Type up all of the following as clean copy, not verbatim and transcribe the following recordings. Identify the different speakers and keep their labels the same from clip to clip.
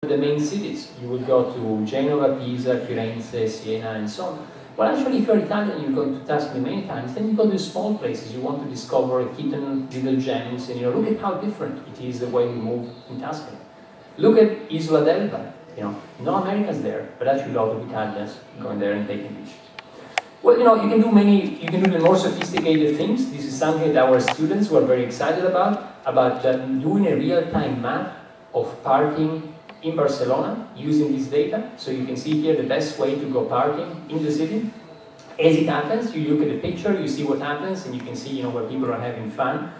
Speaker 1: the main cities. You would go to Genova, Pisa, Firenze, Siena, and so on. Well, actually, if you're Italian, you go to Tuscany many times, then you go to small places. You want to discover hidden little gems, and look at how different it is the way we move in Tuscany. Look at Isola d'Elba. No Americans there, but actually a lot of Italians going there and taking pictures. Well, you can do the more sophisticated things. This is something that our students were very excited about doing a real-time map of parking in Barcelona using this data. So you can see here the best way to go parking in the city. As it happens, you look at the picture, you see what happens, and you can see where people are having fun.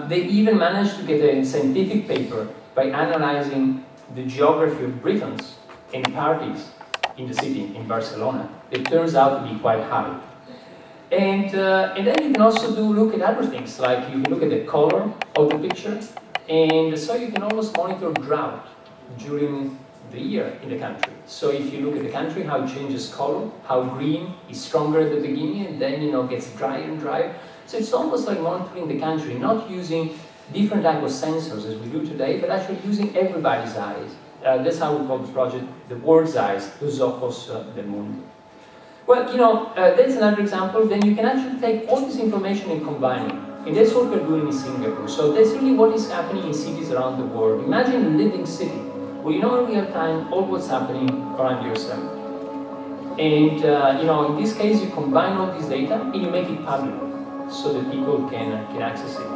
Speaker 1: They even managed to get a scientific paper by analyzing the geography of Britons and parties in the city, in Barcelona. It turns out to be quite high. And then you can also look at other things, like you can look at the color of the picture, and so you can almost monitor drought during the year in the country. So if you look at the country, how it changes color, how green is stronger at the beginning, and then gets drier and drier. So it's almost like monitoring the country, not using different type of sensors as we do today, but actually using everybody's eyes. That's how we call the project the world's eyes, los ojos del mundo. Well, that's another example. Then you can actually take all this information and combine it. And that's what we're doing in Singapore. So that's really what is happening in cities around the world. Imagine a living city where you know in real time all what's happening around yourself. And in this case, you combine all this data and you make it public so that people can access it.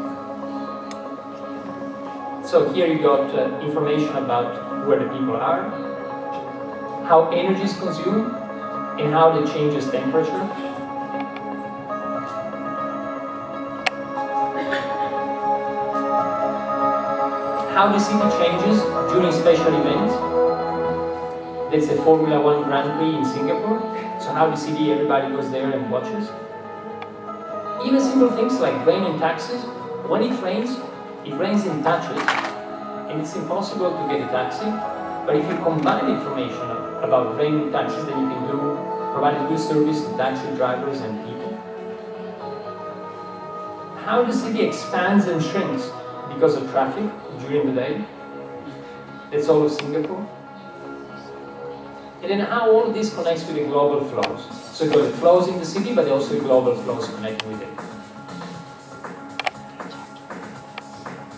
Speaker 1: So here you got information about where the people are, how energy is consumed, and how it changes temperature. How the city changes during special events. That's the Formula 1 Grand Prix in Singapore. So how the city, everybody goes there and watches. Even simple things like rain and taxis. When it rains in patches, and it's impossible to get a taxi. But if you combine information about rain and taxis, then you can provide a good service to taxi drivers and people. How the city expands and shrinks because of traffic during the day. That's all of Singapore. And then how all of this connects with the global flows. So you've got the flows in the city, but also the global flows connecting with it.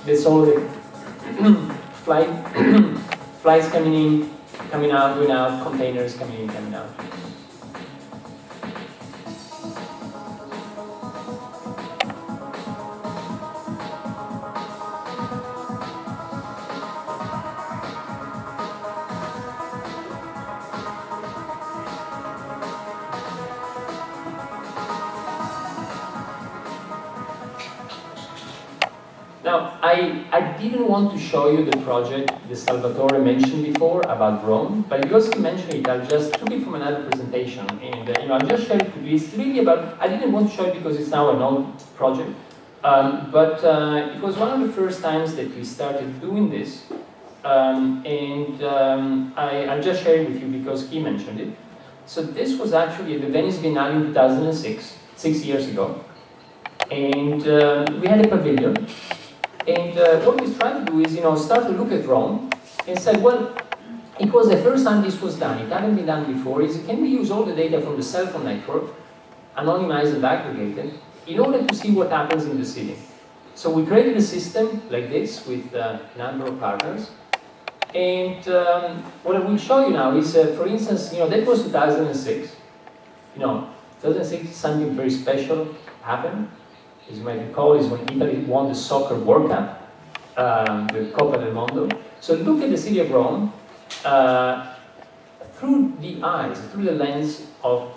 Speaker 1: That's all the flights coming in, coming out, going out, containers coming in, coming out. Now, I didn't want to show you the project that Salvatore mentioned before about Rome, but because he mentioned it, I just took it from another presentation, and I'll just share it with you. It's really about, I didn't want to show it because it's now an old project, but it was one of the first times that we started doing this, I'll just share it with you because he mentioned it. So this was actually at the Venice Biennale in 2006, 6 years ago, and we had a pavilion. And what we tried to do is, start to look at Rome and said, well, it was the first time this was done. It hadn't been done before. Can we use all the data from the cell phone network, anonymized and aggregated, in order to see what happens in the city? So we created a system like this with a number of partners. And what I will show you now is, for instance, that was 2006. 2006, something very special happened. As you might recall, is when Italy won the soccer World Cup, the Coppa del Mondo. So look at the city of Rome through the eyes, through the lens of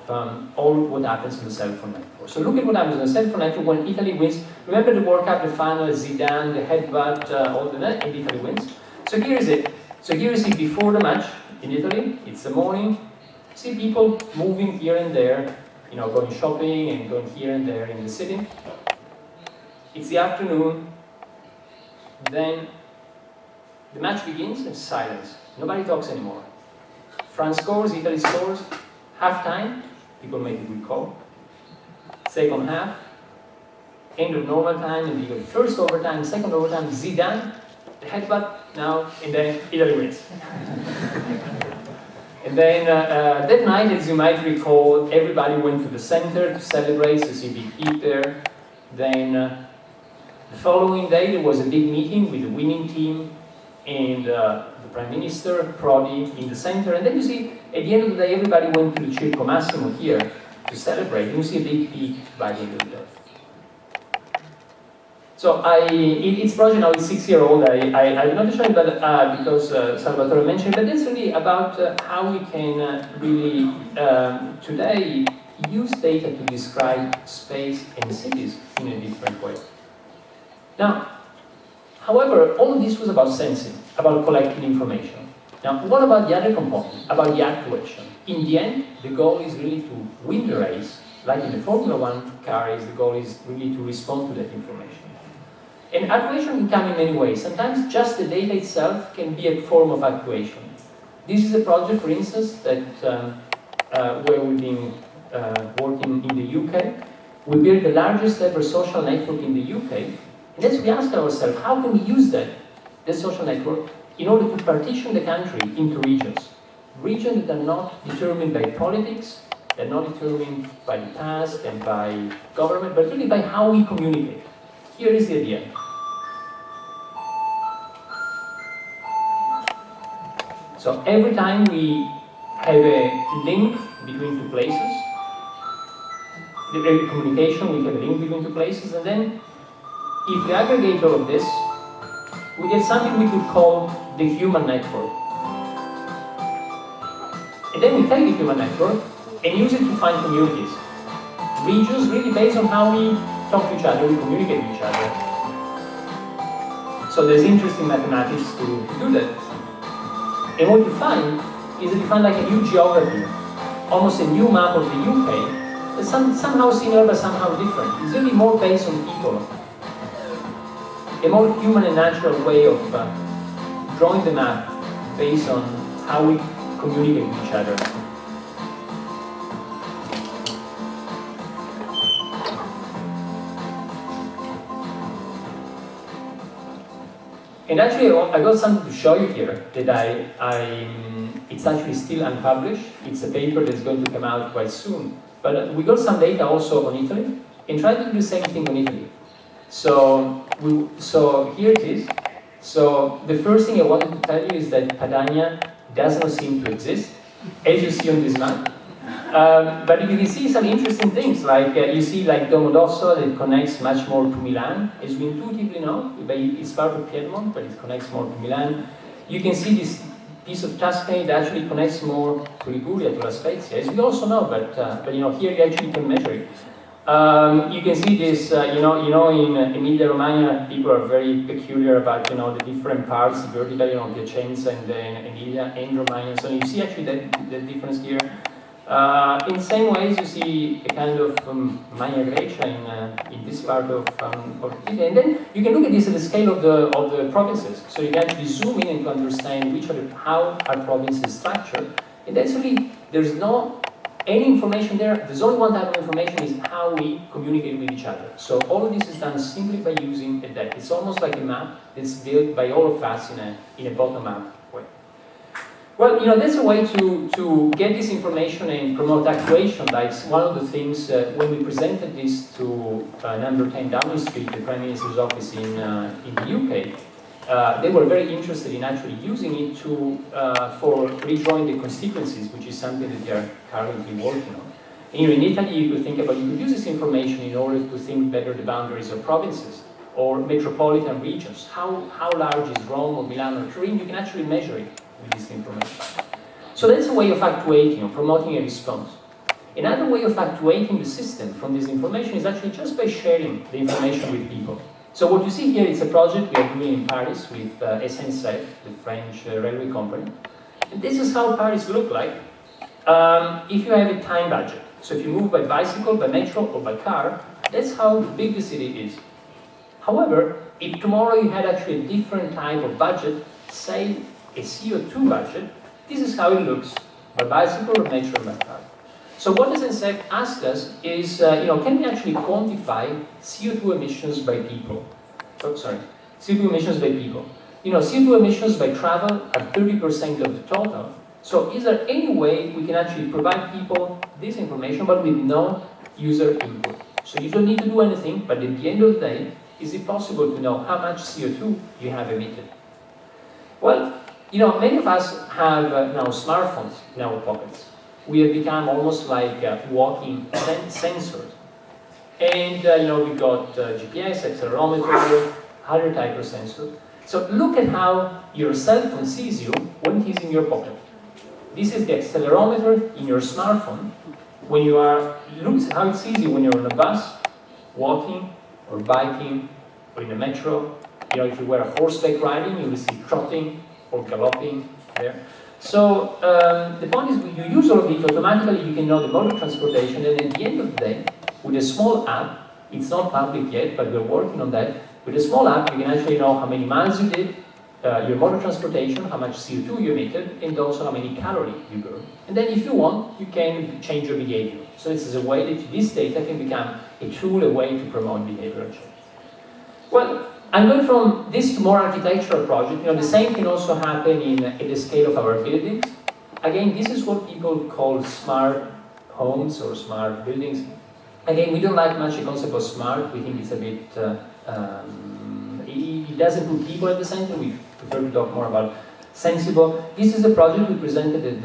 Speaker 1: all what happens in the cell phone network. So look at what happens in the cell phone network when Italy wins. Remember the World Cup, the final, Zidane, the headbutt, all the that, and Italy wins. So here is it. So here is it before the match in Italy. It's the morning. See people moving here and there, going shopping and going here and there in the city. It's the afternoon, then the match begins and silence. Nobody talks anymore. France scores, Italy scores, half-time, people make a good call. Second half, end of normal time, and you go first overtime, second overtime, Zidane the headbutt now, and then Italy wins. And then that night, as you might recall, everybody went to the center to celebrate, to see big heat there. Then the following day, there was a big meeting with the winning team and the Prime Minister, Prodi, in the center. And then you see, at the end of the day, everybody went to the Circo Massimo here to celebrate. And you see a big peak by the end of the day. So it's project now is 6 years old. I did not show it, but because Salvatore mentioned, but it's really about how we can really today use data to describe space and cities in a different way. Now, however, all this was about sensing, about collecting information. Now, what about the other component, about the actuation? In the end, the goal is really to win the race. Like in the Formula 1 car, the goal is really to respond to that information. And actuation can come in many ways. Sometimes just the data itself can be a form of actuation. This is a project, for instance, that where we've been working in the UK. We built the largest ever social network in the UK. And as we asked ourselves, how can we use that social network, in order to partition the country into regions? Regions that are not determined by politics, they're not determined by the past and by government, but really by how we communicate. Here is the idea. So every time we have a link between two places, every communication we have a link between two places, and then if we aggregate all of this, we get something we could call the human network. And then we take the human network and use it to find communities. Regions really based on how we talk to each other, we communicate with each other. So there's interesting mathematics to do that. And what you find is that you find like a new geography, almost a new map of the UK, that's somehow similar but somehow different. It's really more based on people. A more human and natural way of drawing the map based on how we communicate with each other. And actually, I got something to show you here that it's actually still unpublished. It's a paper that's going to come out quite soon. But we got some data also on Italy and tried to do the same thing on Italy. So here it is. So the first thing I wanted to tell you is that Padania does not seem to exist, as you see on this map. But you can see some interesting things, like you see like Domodossola that connects much more to Milan, as we intuitively know. It's part of Piedmont, but it connects more to Milan. You can see this piece of Tuscany that actually connects more to Liguria, to La Spezia, as we also know, but you know, here you actually can measure it. You can see this, you know, in Emilia-Romagna, people are very peculiar about, you know, the different parts, vertically, you know, Piacenza and then Emilia and Romagna. So you see actually that difference here. In the same ways, you see a kind of Magna Grecia in this part of Italy. And then you can look at this at the scale of the provinces. So you can actually zoom in and to understand how are provinces structured. And that's really, there's no any information there. There's only one type of information, is how we communicate with each other. So all of this is done simply by using a deck. It's almost like a map that's built by all of us in a bottom-up way. Well, you know, that's a way to get this information and promote actuation. That's one of the things when we presented this to number 10 Downing Street, the Prime Minister's office in the UK. They were very interested in actually using it for redrawing the constituencies, which is something that they are currently working on. And, you know, in Italy, you could think about, you could use this information in order to think better the boundaries of provinces or metropolitan regions. How large is Rome or Milan or Turin? You can actually measure it with this information. So that's a way of actuating or promoting a response. Another way of actuating the system from this information is actually just by sharing the information with people. So what you see here is a project we are doing in Paris with SNCF, the French railway company. And this is how Paris look like if you have a time budget. So if you move by bicycle, by metro, or by car, that's how big the city is. However, if tomorrow you had actually a different type of budget, say a CO2 budget, this is how it looks by bicycle, or metro, or by car. So what SNCF asked us is, you know, can we actually quantify CO2 emissions by people? Oh, sorry, CO2 emissions by people. CO2 emissions by travel are 30% of the total. So is there any way we can actually provide people this information but with no user input? So you don't need to do anything, but at the end of the day, is it possible to know how much CO2 you have emitted? Well, many of us have now smartphones in our pockets. We have become almost like walking sensors. And we've got GPS, accelerometer, other type of sensors. So look at how your cell phone sees you when it is in your pocket. This is the accelerometer in your smartphone. When you are, look how it sees you when you're on a bus, walking, or biking, or in a metro. If you were a horseback riding, you will see trotting or galloping there. So the point is, when you use all of it, automatically you can know the mode of transportation, and at the end of the day, with a small app, it's not public yet, but we're working on that. With a small app, you can actually know how many miles you did, your mode of transportation, how much CO2 you emitted, and also how many calories you burned. And then if you want, you can change your behavior. So this is a way that this data can become a tool, a way to promote behavioral change. Well, I'm going from this to more architectural project. The same can also happen at the scale of our buildings. Again, this is what people call smart homes or smart buildings. Again, we don't like much the concept of smart. We think it's a bit, it doesn't put people at the center. We prefer to talk more about sensible. This is a project we presented at the